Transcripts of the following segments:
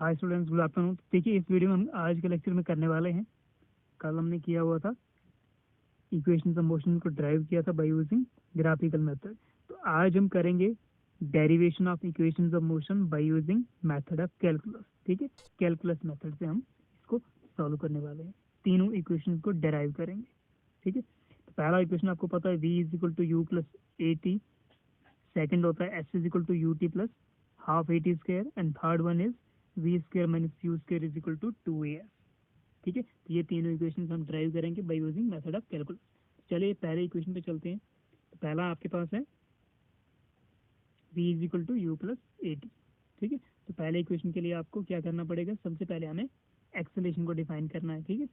Hi students, good afternoon. देखिए, इस video में हम आज के लेक्चर में करने वाले हैं, कल हमने किया हुआ था इक्वेशंस ऑफ मोशन को ड्राइव किया था बाय यूजिंग ग्राफिकल मेथड। तो आज हम करेंगे derivation of equations of motion by using method of calculus. ठीक है, कैलकुलस मेथड से हम इसको सॉल्व करने वाले हैं, तीनों इक्वेशंस को डेराइव करेंगे। ठीक है, तो पहला इक्वेशन आपको पता है v is equal to u plus a t. Second होता है s is equal to u t plus half a t square, and third one is v square minus u square is equal to 2as। ठीक है, तो ये तीनों equation हम drive करेंगे by using method of calculus. चलिए पहले equation पे चलते हैं। तो पहला आपके पास है v is equal to u plus a t. ठीक है, तो पहले इक्वेशन के लिए आपको क्या करना पड़ेगा, सबसे पहले हमें एक्सेलरेशन को डिफाइन करना है। ठीक है,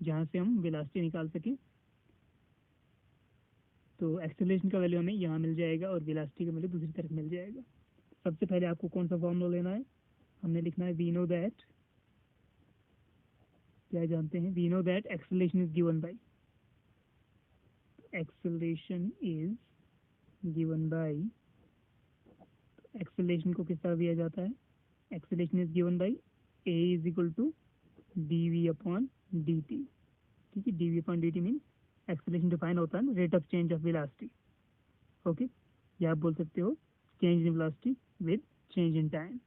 जहाँ से हम वेलोसिटी निकाल सकें। तो एक्सेलरेशन का वैल्यू हमें यहाँ मिल जाएगा और वेलोसिटी का वैल्यू दूसरी तरफ मिल जाएगा। सबसे पहले आपको कौन सा फॉर्मूला लेना है, हमने लिखना है वी नो दैट, क्या जानते हैं, we know that acceleration is given by, acceleration is given by, acceleration को किस तरह दिया जाता है, acceleration is given by a is equal to d v upon d t. ठीक है, d v upon d t mean acceleration define होता है rate of change of velocity. Okay, या आप बोल सकते हो change in velocity with change in time.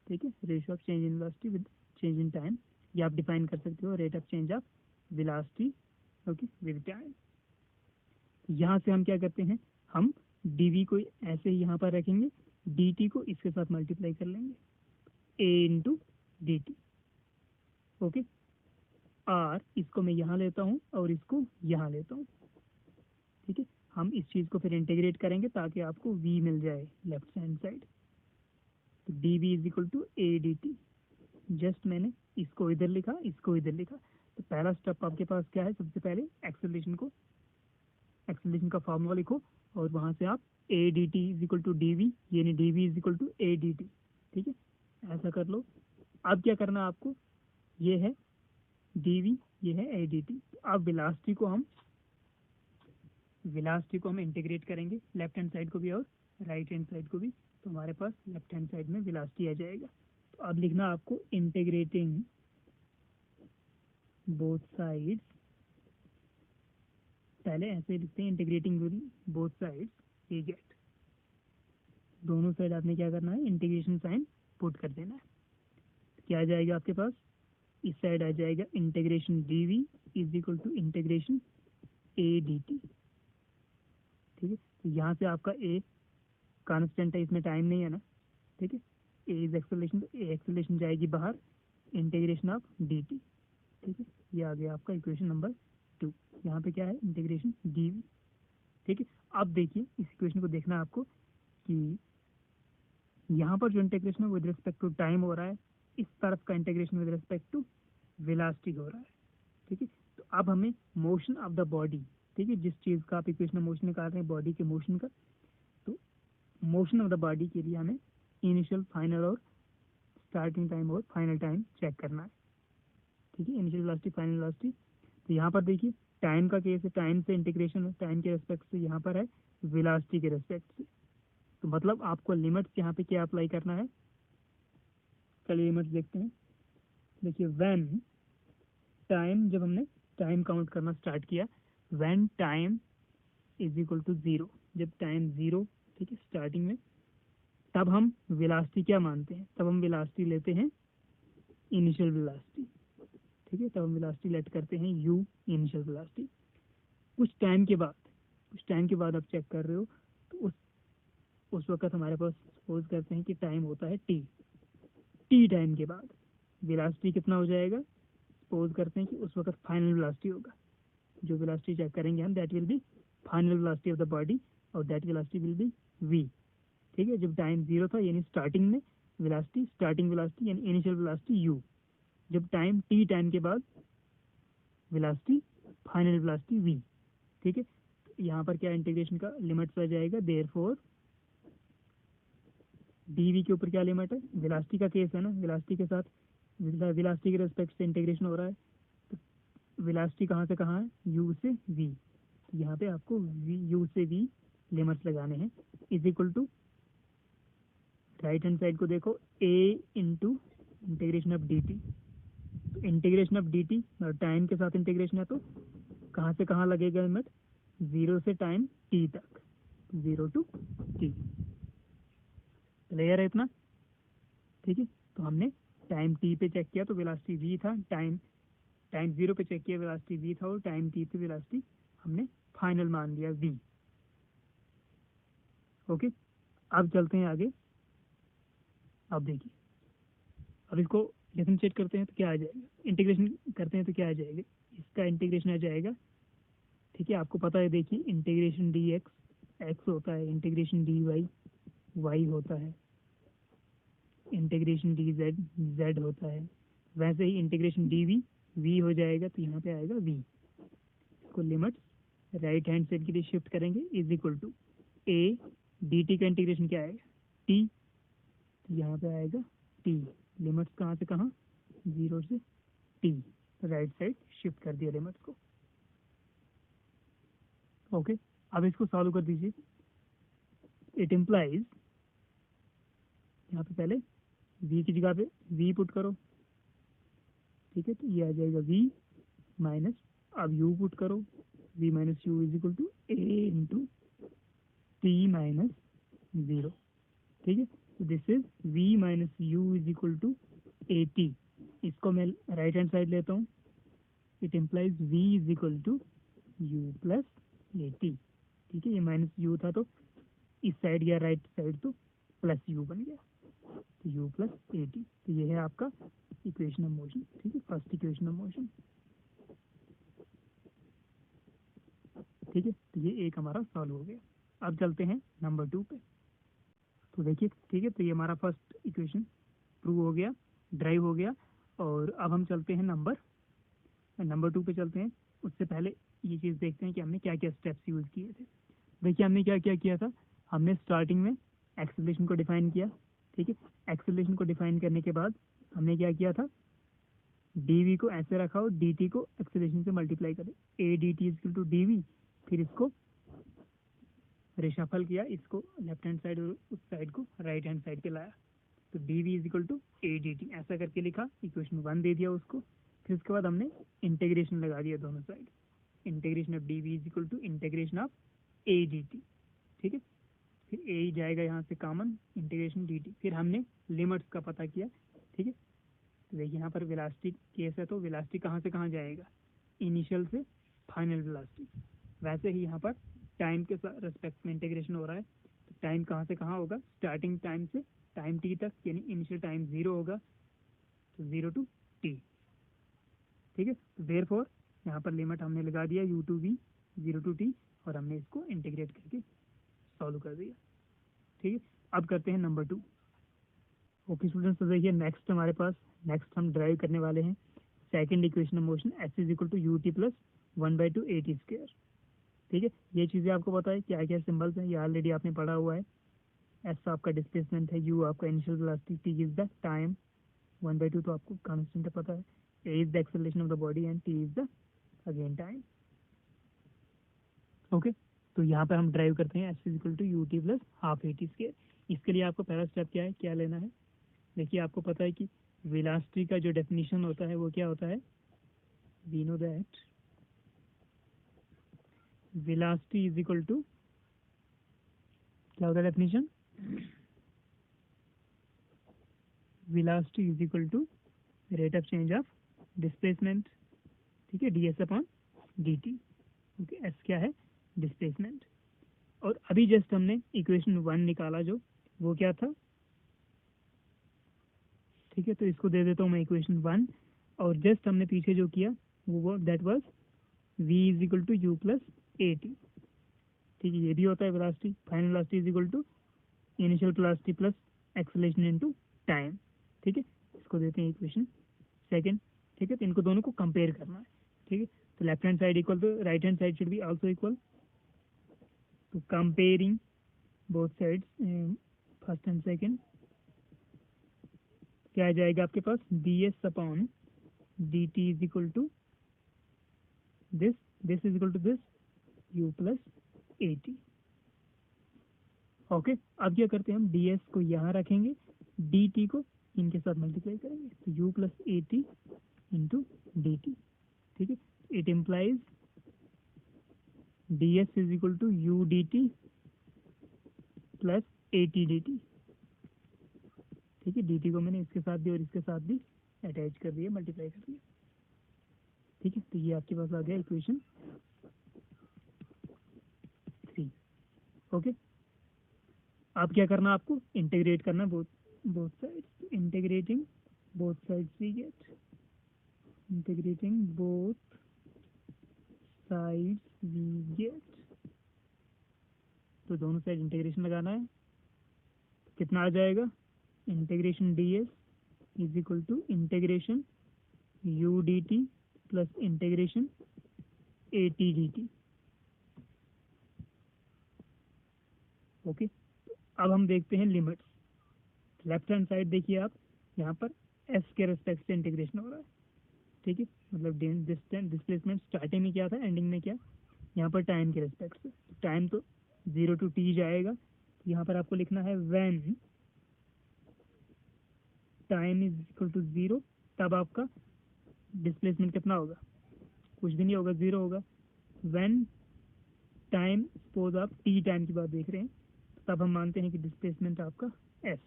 ठीक है, ratio of change in velocity with change in time, या आप डिफाइन कर सकते हो rate of change of velocity okay with time. यहाँ से हम क्या करते हैं, हम dv को ऐसे ही यहाँ पर रखेंगे, dt को इसके साथ मल्टीप्लाई कर लेंगे, a into d t. Okay, और इसको मैं यहाँ लेता हूँ और इसको यहाँ लेता हूँ। ठीक है, हम इस चीज़ को फिर इंटीग्रेट करेंगे ताकि आपको v मिल जाए लेफ्ट हैंड साइड। तो dv is equal to a d t. Just मैंने इसको इधर लिखा, इसको इधर लिखा। तो पहला स्टेप आपके पास क्या है, सबसे पहले एक्सेलरेशन का फॉर्मूला लिखो और वहाँ से आप a d t is equal to d v, यानी d v is equal to a d t. ठीक है, ऐसा कर लो। अब क्या करना है आपको, ये है डी वी, ये है ए डी टी। अब वेलोसिटी को हम इंटीग्रेट करेंगे, लेफ्ट हैंड साइड को भी और राइट हैंड साइड को भी। तो हमारे पास लेफ्ट हैंड साइड में वेलोसिटी आ जाएगा। तो अब लिखना आपको इंटीग्रेटिंग बोथ साइड्स, पहले ऐसे लिखते हैं integrating both sides we get, दोनों साइड आपने क्या करना है, इंटीग्रेशन साइन पुट कर देना है। क्या आ जाएगा आपके पास, इस साइड आ जाएगा integration d v is equal to integration a d t. ठीक है, तो यहाँ से आपका ए कांस्टेंट है, इसमें टाइम नहीं है ना। ठीक है, ए इज एक्सेलरेशन, तो ए एक्सेलरेशन जाएगी बाहर, इंटीग्रेशन ऑफ डी टी। ठीक है, ये आ गया आपका इक्वेशन नंबर 2। यहाँ पे क्या है, इंटीग्रेशन डी वी। ठीक है, अब देखिए इस इक्वेशन को देखना है आपको कि यहाँ पर जो इंटीग्रेशन है विद रिस्पेक्ट टू टाइम हो रहा है, इस तरफ का integration with respect to velocity हो रहा है। ठीक है, तो अब हमें मोशन ऑफ द बॉडी, ठीक है, जिस चीज़ का आप इक्वेशन में मोशन निकाल रहे हैं बॉडी के मोशन का, तो मोशन ऑफ द बॉडी के लिए हमें इनिशियल, फाइनल और स्टार्टिंग टाइम और फाइनल टाइम चेक करना है। ठीक है, इनिशियल वेलोसिटी, फाइनल वेलोसिटी। तो यहाँ पर देखिए टाइम का केस है, टाइम से इंटीग्रेशन है, टाइम के रेस्पेक्ट से, यहाँ पर है वेलोसिटी के रेस्पेक्ट से। तो मतलब आपको लिमिट्स यहाँ पे क्या अप्लाई करना है, चलिए लिमिट्स देखते हैं। देखिए व्हेन टाइम, जब हमने टाइम काउंट करना स्टार्ट किया, when time is equal to 0, जब टाइम 0, ठीक है, स्टार्टिंग में, तब हम वेलोसिटी क्या मानते हैं, तब हम वेलोसिटी लेते हैं इनिशियल वेलोसिटी। ठीक है, तब हम वेलोसिटी लेट करते हैं u इनिशियल वेलोसिटी। कुछ टाइम के बाद आप चेक कर रहे हो, तो उस वक्त हमारे पास सपोज करते हैं कि टाइम होता है टी टाइम के बाद वेलोसिटी कितना हो जाएगा, सपोज करते हैं कि उस वक्त फाइनल वेलोसिटी होगा, जो वेलोसिटी चेक करेंगे हम, that will be final velocity of the body, और that velocity will be v। ठीक है, जब टाइम 0 था यानी स्टार्टिंग में वेलोसिटी, स्टार्टिंग वेलोसिटी यानी इनिशियल वेलोसिटी u, जब टाइम टी टाइम के बाद वेलोसिटी, फाइनल वेलोसिटी v। ठीक है, तो यहाँ पर क्या इंटीग्रेशन का लिमिट्स आ जाएगा, देयरफॉर डीवी के ऊपर क्या लिमिट है, वेलोसिटी का केस है ना, वेलोसिटी के साथ वेलोसिटी के रेस्पेक्ट से इंटीग्रेशन हो रहा है। तो वेलोसिटी कहाँ से कहाँ है, u से v। तो यहाँ पे आपको u से v लिमिट्स लगाने हैं, is equal to right hand side को देखो a into integration of d t. तो इंटीग्रेशन ऑफ डी टी और टाइम के साथ इंटीग्रेशन है, तो कहाँ से कहाँ लगेगा लिमिट, 0 से टाइम टी तक, 0 टू टी। क्लियर है इतना? ठीक है, तो हमने टाइम टी पे चेक किया तो वेलोसिटी v था, टाइम 0 पे चेक किया वेलोसिटी v था, और टाइम t पे वेलोसिटी हमने फाइनल मान लिया v। ओके, अब चलते हैं आगे। अब देखिए, अब इसको डिफरेंशिएट करते हैं तो क्या आ जाएगा, इंटीग्रेशन करते हैं तो क्या आ जाएगा, इसका इंटीग्रेशन आ जाएगा। ठीक है, आपको पता है, देखिए इंटीग्रेशन डी एक्स होता है, इंटीग्रेशन डी वाई होता है, इंटीग्रेशन डी जेड होता है। वैसे ही इंटीग्रेशन डी वी हो जाएगा, तो यहाँ पे आएगा v। इसको लिमिट्स राइट हैंड साइड के लिए शिफ्ट करेंगे, is equal to a d t का इंटीग्रेशन क्या आएगा, t, तो यहाँ पे आएगा t। लिमिट्स कहाँ से कहाँ, 0 से t, राइट साइड शिफ्ट कर दिया लिमिट्स को। ओके, अब इसको सॉल्व कर दीजिए। इट इम्प्लाइज, यहाँ पे पहले v की जगह पे v पुट करो। ठीक है, तो ये आ जाएगा v माइनस, अब u पुट करो, v minus u is equal to a into t minus 0। ठीक है, तो this is v minus u is equal to a t. इसको मैं राइट हैंड साइड लेता हूँ, it implies v is equal to u plus a t. ठीक है, ये माइनस यू था तो इस साइड या राइट साइड तो प्लस यू बन गया, तो यू प्लस ए टी। तो ये है आपका इक्वेशन ऑफ मोशन। ठीक है, फर्स्ट इक्वेशन ऑफ मोशन। ठीक है, तो ये एक हमारा सॉल्व हो गया। अब चलते हैं नंबर 2 पे। तो देखिए, ठीक है, तो ये हमारा फर्स्ट इक्वेशन प्रूव हो गया, ड्राइव हो गया। और अब हम चलते हैं नंबर 2 पे चलते हैं। उससे पहले ये चीज़ देखते हैं कि हमने क्या क्या स्टेप्स यूज़ किए थे। देखिए, हमने क्या क्या किया था, हमने स्टार्टिंग में एक्सेलरेशन को डिफाइन किया। ठीक है, एक्सेलरेशन को डिफाइन करने के बाद हमने क्या किया था, डी वी को ऐसे रखा और डी टी को एक्सेलरेशन से मल्टीप्लाई करें, a d t is to d v. फिर इसको रिशफल किया, इसको लेफ्ट हैंड साइड और उस साइड को राइट हैंड साइड पे लाया, तो d v is equal to a d t ऐसा करके लिखा, इक्वेशन 1 दे दिया उसको। फिर उसके बाद हमने इंटीग्रेशन लगा दिया दोनों side, integration of d v is equal to integration of a d t. ठीक है, फिर ए ही जाएगा यहाँ से कॉमन, इंटीग्रेशन डी टी। फिर हमने लिमिट्स का पता किया। ठीक है, तो देखिए यहाँ पर वेलोसिटी केस है, तो वेलोसिटी कहाँ से कहाँ जाएगा, इनिशियल से फाइनल वेलोसिटी। वैसे ही यहाँ पर टाइम के रेस्पेक्ट में इंटीग्रेशन हो रहा है, तो टाइम कहाँ से कहाँ होगा, स्टार्टिंग टाइम से टाइम टी तक, यानी इनिशियल टाइम 0 होगा, तो 0 टू टी। ठीक है, तो देयरफॉर यहाँ पर लिमिट हमने लगा दिया u to v, 0 to t, और हमने इसको इंटीग्रेट करके सॉल्व कर दिया। ठीक है, अब करते हैं नंबर 2। ओके स्टूडेंट्स, तो देखिए नेक्स्ट हम ड्राइव करने वाले हैं second equation of motion, s is equal to u t plus 1/2 a t square. ठीक है, ये चीज़ें आपको पता है क्या क्या सिंबल्स हैं, ये ऑलरेडी आपने पढ़ा हुआ है। एस आपका डिस्प्लेसमेंट है, यू आपका initial velocity, t is the time, 1/2 तो आपको कांस्टेंट पता है, a is the acceleration of the body and t is the again time. Okay, तो यहाँ पर हम ड्राइव करते हैं s is equal to u t plus half a t square. इसके लिए आपको पहला स्टेप क्या है, क्या लेना है। देखिए, आपको पता है कि वेलोसिटी का जो डेफिनेशन होता है वो क्या होता है, we know that velocity is equal to, क्या होता है definition, velocity is equal to rate of change of displacement. ठीक है, d s upon d t. Okay, s क्या है, डिस्प्लेसमेंट। और अभी जस्ट हमने इक्वेशन 1 निकाला, जो वो क्या था। ठीक है, तो इसको दे देता हूँ मैं इक्वेशन 1, और जस्ट हमने पीछे जो किया वो that was v is equal to u plus a t. ठीक है, ये भी होता है velocity, final velocity is equal to initial velocity plus acceleration into time. ठीक है, इसको देते हैं इक्वेशन सेकंड। ठीक है, तो इनको दोनों को कंपेयर करना है। ठीक है, तो left hand side equal to right hand side should be also equal, तो comparing both sides, first and second, क्या आ जाएगा आपके पास, d s upon d t is equal to this is equal to this, u plus a t. Okay, अब क्या करते हैं हम, डी एस को यहाँ रखेंगे, डी टी को इनके साथ मल्टीप्लाई करेंगे तो u plus a t into d t, ठीक है। It implies d s is equal to u d t plus a t d t, ठीक है। डी टी को मैंने इसके साथ भी और इसके साथ भी अटैच कर दिया, मल्टीप्लाई कर दिया, ठीक है। तो ये आपके पास आ गया इक्वेशन 3, ओके। अब क्या करना, आपको इंटीग्रेट करना both sides. Integrating both sides we get, integrating both sides we get, तो दोनों साइड इंटीग्रेशन लगाना है। कितना आ जाएगा, integration d s is equal to integration u d t plus integration a t d t, okay. अब हम देखते हैं लिमिट्स। लेफ्ट हैंड साइड देखिए आप, यहाँ पर एस के रेस्पेक्ट से इंटीग्रेशन हो रहा है, ठीक है। मतलब डिस्प्लेसमेंट स्टार्टिंग में क्या था, एंडिंग में क्या, यहाँ पर टाइम के रेस्पेक्ट से। टाइम तो 0 to t जाएगा, यहाँ पर आपको लिखना है when time is equal to 0, तब आपका डिस्प्लेसमेंट कितना होगा, कुछ भी नहीं होगा, 0 होगा। व्हेन टाइम, सपोज आप t टाइम की बात देख रहे हैं, तब हम मानते हैं कि डिस्प्लेसमेंट आपका s,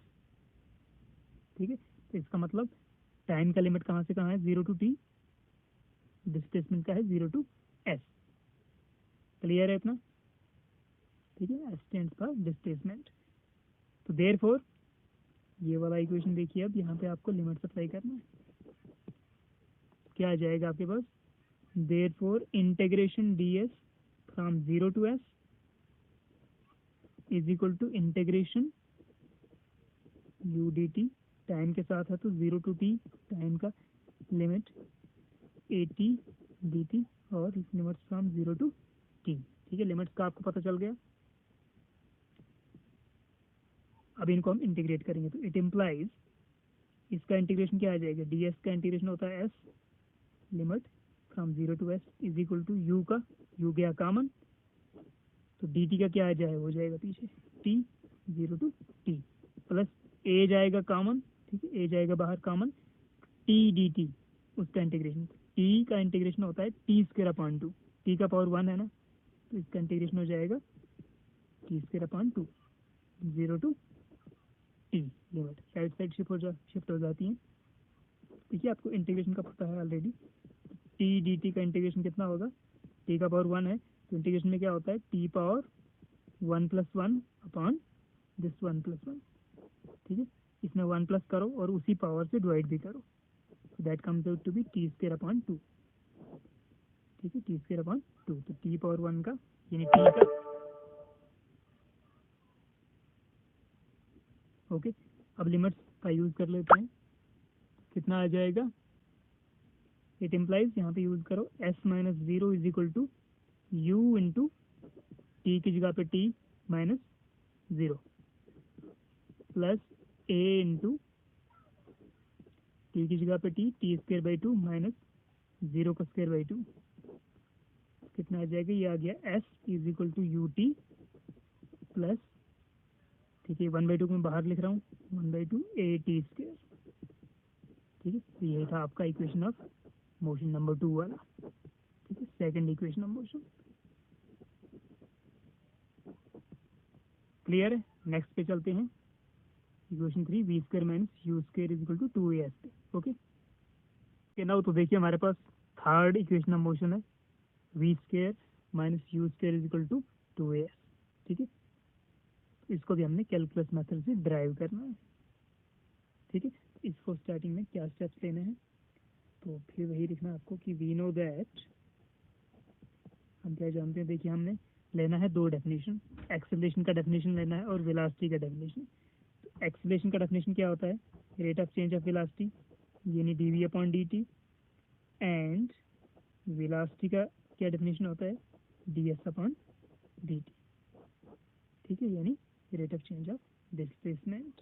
ठीक है। तो इसका मतलब टाइम का लिमिट कहाँ से कहाँ है, 0 to t, डिस्प्लेसमेंट का है 0 to s, क्लियर है इतना, ठीक है। s stands for displacement. तो देयरफॉर ये वाला इक्वेशन देखिए, अब यहाँ पे आपको लिमिट अप्लाई करना है, क्या आ जाएगा आपके पास, therefore integration d s from 0 to s is equal to integration u d t, time के साथ है तो 0 to t टाइम का limit a t d t, और लिमिट्स फ्रॉम 0 to t, ठीक है। लिमिट्स का आपको पता चल गया। अब इनको हम इंटीग्रेट करेंगे तो इट इम्प्लाइज, इसका इंटीग्रेशन क्या आ जाएगा, डी एस का इंटीग्रेशन होता है s, limit from 0 to s is equal to u का, यू गया कॉमन, तो डी टी का क्या आ जाए, हो जाएगा पीछे t 0 to t प्लस ए जाएगा कॉमन, ठीक है, ए जाएगा बाहर कॉमन, टी डी टी, उसका इंटीग्रेशन, टी का इंटीग्रेशन होता है टी स्क्वायर अपॉन 2, टी का पावर 1 है ना, तो इसका इंटीग्रेशन हो जाएगा T square upon 2, 0 to t, limit side shift हो जाती है, ठीक है। आपको इंटीग्रेशन का पता है ऑलरेडी, टी डी टी का इंटीग्रेशन कितना होगा, टी का पावर 1 है, तो इंटीग्रेशन में क्या होता है, टी पावर 1 + 1 अपॉन दिस 1 + 1, ठीक है। इसमें 1 प्लस करो और उसी पावर से डिवाइड भी करो, that comes out to be t square upon 2, ठीक है, टी स्क्वायर अपॉन 2, तो टी पावर 1 का यानी टी का, ओके। अब लिमिट्स का यूज कर लेते हैं, कितना आ जाएगा, इट इम्प्लाइज, यहाँ पे यूज करो s - 0 is equal to u into t की जगह पे t minus 0 plus a into t की जगह पे टी स्क्वायर बाई 2 माइनस 0 का स्क्वायर बाई 2, कितना आ जाएगा, ये आ गया s is equal to u t plus, ठीक है, 1/2 को मैं बाहर लिख रहा हूँ, 1/2 ए टी स्क्वायर, ठीक है। तो यही था आपका इक्वेशन ऑफ मोशन नंबर 2 वाला, ठीक है, second equation of motion, clear है। नेक्स्ट पे चलते हैं, equation 3, v square minus u square is equal to 2as पे, ओके। नाउ तो देखिए हमारे पास थर्ड इक्वेशन ऑफ मोशन है, v square minus u square is equal to 2as, ठीक है। इसको भी हमने कैलकुलस मेथड से ड्राइव करना है, ठीक है। इसको स्टार्टिंग में क्या स्टेप्स लेने हैं, तो फिर वही लिखना आपको कि वी नो दैट, हम क्या जानते हैं, देखिए हमने लेना है 2 डेफिनेशन, एक्सेलरेशन का डेफिनेशन लेना है और वेलोसिटी का डेफिनेशन। तो एक्सेलरेशन का डेफिनेशन क्या होता है, rate of change of velocity यानी d upon d t, and velocity का क्या डेफिनेशन होता है, d s upon d t, ठीक है, यानी rate of change of displacement,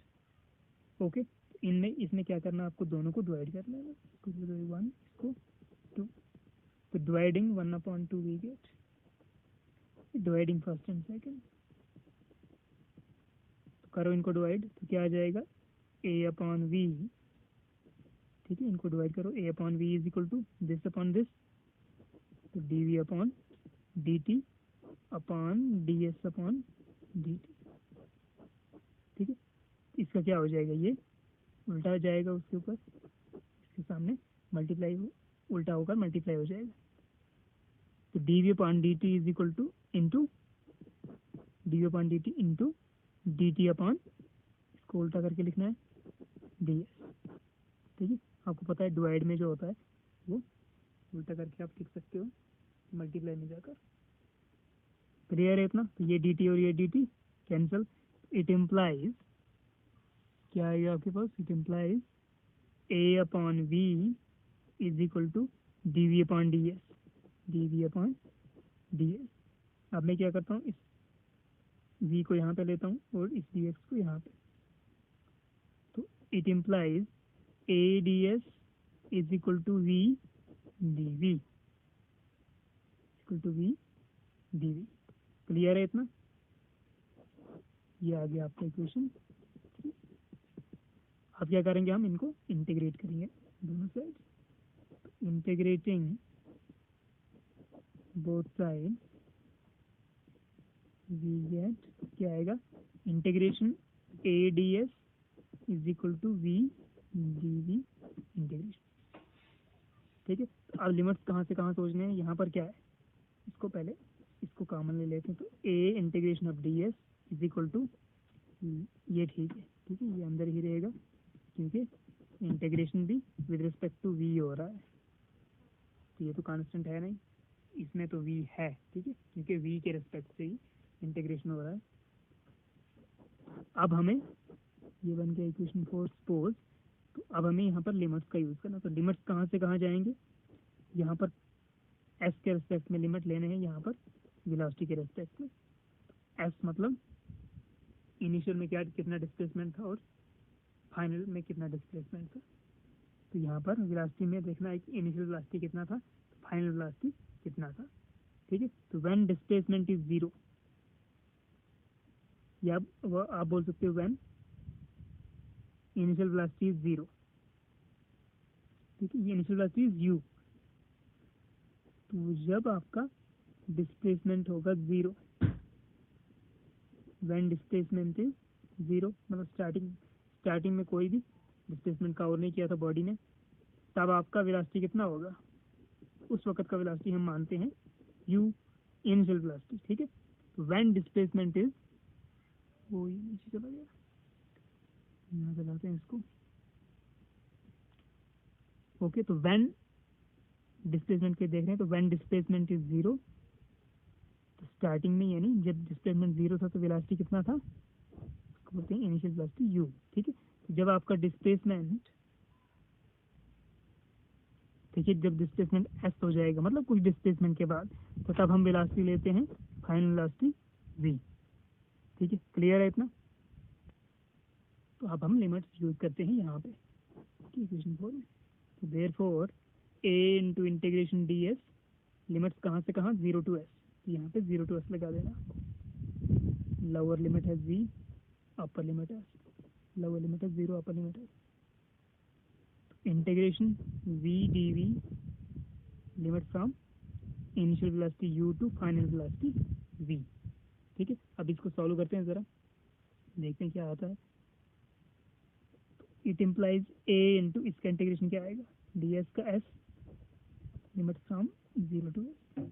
okay. इनमें इसमें क्या करना है, आपको दोनों को डिवाइड करना है, इसको 1, इसको 2, तो dividing 1/2 we get, dividing first and second, तो करो इनको डिवाइड, तो क्या आ जाएगा, a अपॉन वी ठीक है, इनको डिवाइड करो, a upon v is equal to this upon this, तो d v upon d t upon d s upon d t. ठीक है, इसका क्या हो जाएगा, ये उल्टा हो जाएगा उसके ऊपर, इसके सामने मल्टीप्लाई उल्टा होकर मल्टीप्लाई हो जाएगा। तो d v upon d t is equal to into d v upon d t into d t upon, इसको उल्टा करके लिखना है, डी एस। ठीक है, आपको पता है डिवाइड में जो होता है वो उल्टा करके आप लिख सकते हो मल्टीप्लाई में जाकर। क्लियर है इतना? तो ये डी टी और ये d t cancel, it implies क्या आएगा आपके पास, it implies a upon v is equal to d v upon d s, d v upon d s. अब मैं क्या करता हूँ, इस v को यहाँ पे लेता हूँ और इस dx को यहाँ पे, तो it implies a d s is equal to v d v, equal to v d v. Clear है इतना? ये आ गया आपका इक्वेशन। अब क्या करेंगे, हम इनको इंटीग्रेट करेंगे दोनों side, integrating both side we get क्या आएगा, integration a d s is equal to v d v integration. ठीक है, तो अब लिमिट्स कहाँ से कहाँ सोचने हैं, यहाँ पर क्या है, इसको पहले इसको कॉमन ले लेते हैं, तो a integration of d s is equal to, ये ठीक है, ठीक है, ये अंदर ही रहेगा क्योंकि इंटीग्रेशन भी विद रिस्पेक्ट टू वी हो रहा है, तो ये तो कांस्टेंट है नहीं, इसमें तो वी है, ठीक है, क्योंकि वी के रिस्पेक्ट से ही इंटीग्रेशन हो रहा है। अब हमें ये बन गया इक्वेशन 4 सपोज, तो अब हमें यहाँ पर लिमिट्स का यूज़ करना, तो लिमिट्स कहाँ से कहाँ जाएंगे, यहाँ पर एस के रिस्पेक्ट में लिमिट लेने हैं, यहाँ पर वेलोसिटी के रिस्पेक्ट में। एस मतलब इनिशियल में क्या कितना डिस्प्लेसमेंट था और फाइनल में कितना डिस्प्लेसमेंट था, तो यहाँ पर वेलोसिटी में देखना है कि इनिशियल वेलोसिटी कितना था, फाइनल वेलोसिटी कितना था। ठीक है, तो व्हेन डिस्प्लेसमेंट इज जीरो, या आप बोल सकते हो when initial velocity is zero. ठीक है, ये इनिशियल वेलोसिटी इज यू, तो जब आपका डिस्प्लेसमेंट होगा zero, when displacement is zero मतलब स्टार्टिंग में कोई भी डिस्प्लेसमेंट का और नहीं किया था बॉडी ने, तब आपका वेलोसिटी कितना होगा, उस वक्त का वेलोसिटी हम मानते हैं u इनिशियल वेलोसिटी। ठीक है, तो व्हेन डिस्प्लेसमेंट इज, वो ये नीचे चला गया, यहाँ से लाते हैं इसको। ओके, तो व्हेन डिस्प्लेसमेंट के देख रहे हैं, तो व्हेन डिस्प्लेसमेंट इज जीरो, तो स्टार्टिंग में यानी जब डिस्प्लेसमेंट जीरो था तो वेलोसिटी कितना था, उसको बोलते हैं इनिशियल वेलोसिटी u। ठीक है, तो जब आपका डिस्प्लेसमेंट, ठीक है, जब डिस्प्लेसमेंट s हो जाएगा मतलब कुछ डिस्प्लेसमेंट के बाद, तो तब हम वेलोसिटी लेते हैं फाइनल वेलोसिटी v। ठीक है, क्लियर है इतना? तो अब हम लिमिट्स यूज करते हैं यहाँ पे इक्वेशन 4 में, तो therefore a into integration d S, limits कहाँ से कहाँ, जीरो टू एस, यहाँ पे जीरो टू एस लगा देना, लोअर लिमिट है v, अपर लिमिट है, लोअर लिमिट है जीरो, अपर लिमिट है, integration v d v, limit from initial velocity u to final velocity v। ठीक है, अब इसको सॉल्व करते हैं, ज़रा देखते हैं क्या आता है। इट इम्प्लाइज a इंटू, इसका इंटीग्रेशन क्या आएगा, डी एस का s, limit from zero to s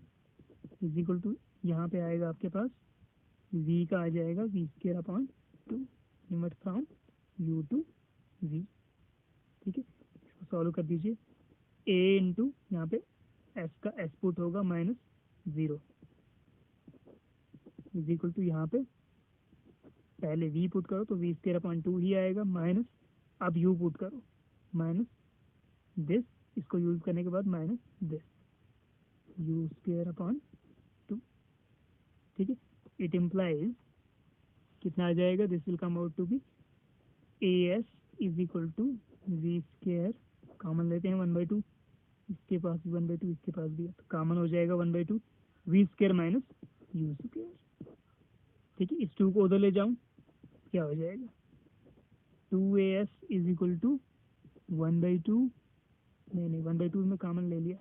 is equal to, यहाँ पे आएगा आपके पास v का आ जाएगा v square upon two, limit from u to v। ठीक है, इसको सॉल्व कर दीजिए, a इंटू यहाँ पे s का s पुट होगा minus zero is equal to, यहाँ पे पहले v पुट करो तो वी स्क्वायर अपॉन टू ही आएगा, माइनस अब u पुट करो माइनस दिस, इसको यूज करने के बाद minus this, u square upon two. ठीक है, इट इम्प्लाइज कितना आ जाएगा, this will come out to be a s is equal to v square, common लेते हैं 1/2, इसके पास भी 1/2, इसके पास भी है, तो कॉमन हो जाएगा 1/2 v square minus u square. ठीक है, इस टू को उधर ले जाऊं, क्या हो जाएगा, 2as इज इक्वल टू 1/2 नहीं 1/2 में कॉमन ले लिया,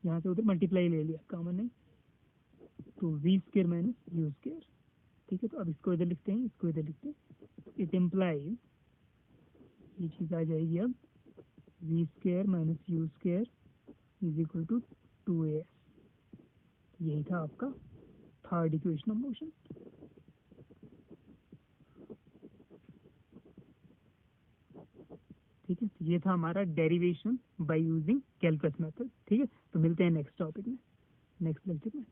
यहाँ से उधर मल्टीप्लाई ले लिया, कॉमन नहीं, तो v square minus u square. ठीक है, तो अब इसको इधर लिखते हैं, इसको इधर लिखते हैं। इट इम्प्लाइज, ये चीज़ आ जाएगी अब v square minus u square is equal to 2as। यही था आपका थर्ड इक्वेशन ऑफ मोशन। ठीक है, तो ये था हमारा derivation by using calculus method. ठीक है, तो मिलते हैं नेक्स्ट टॉपिक में, नेक्स्ट लेक्चर में।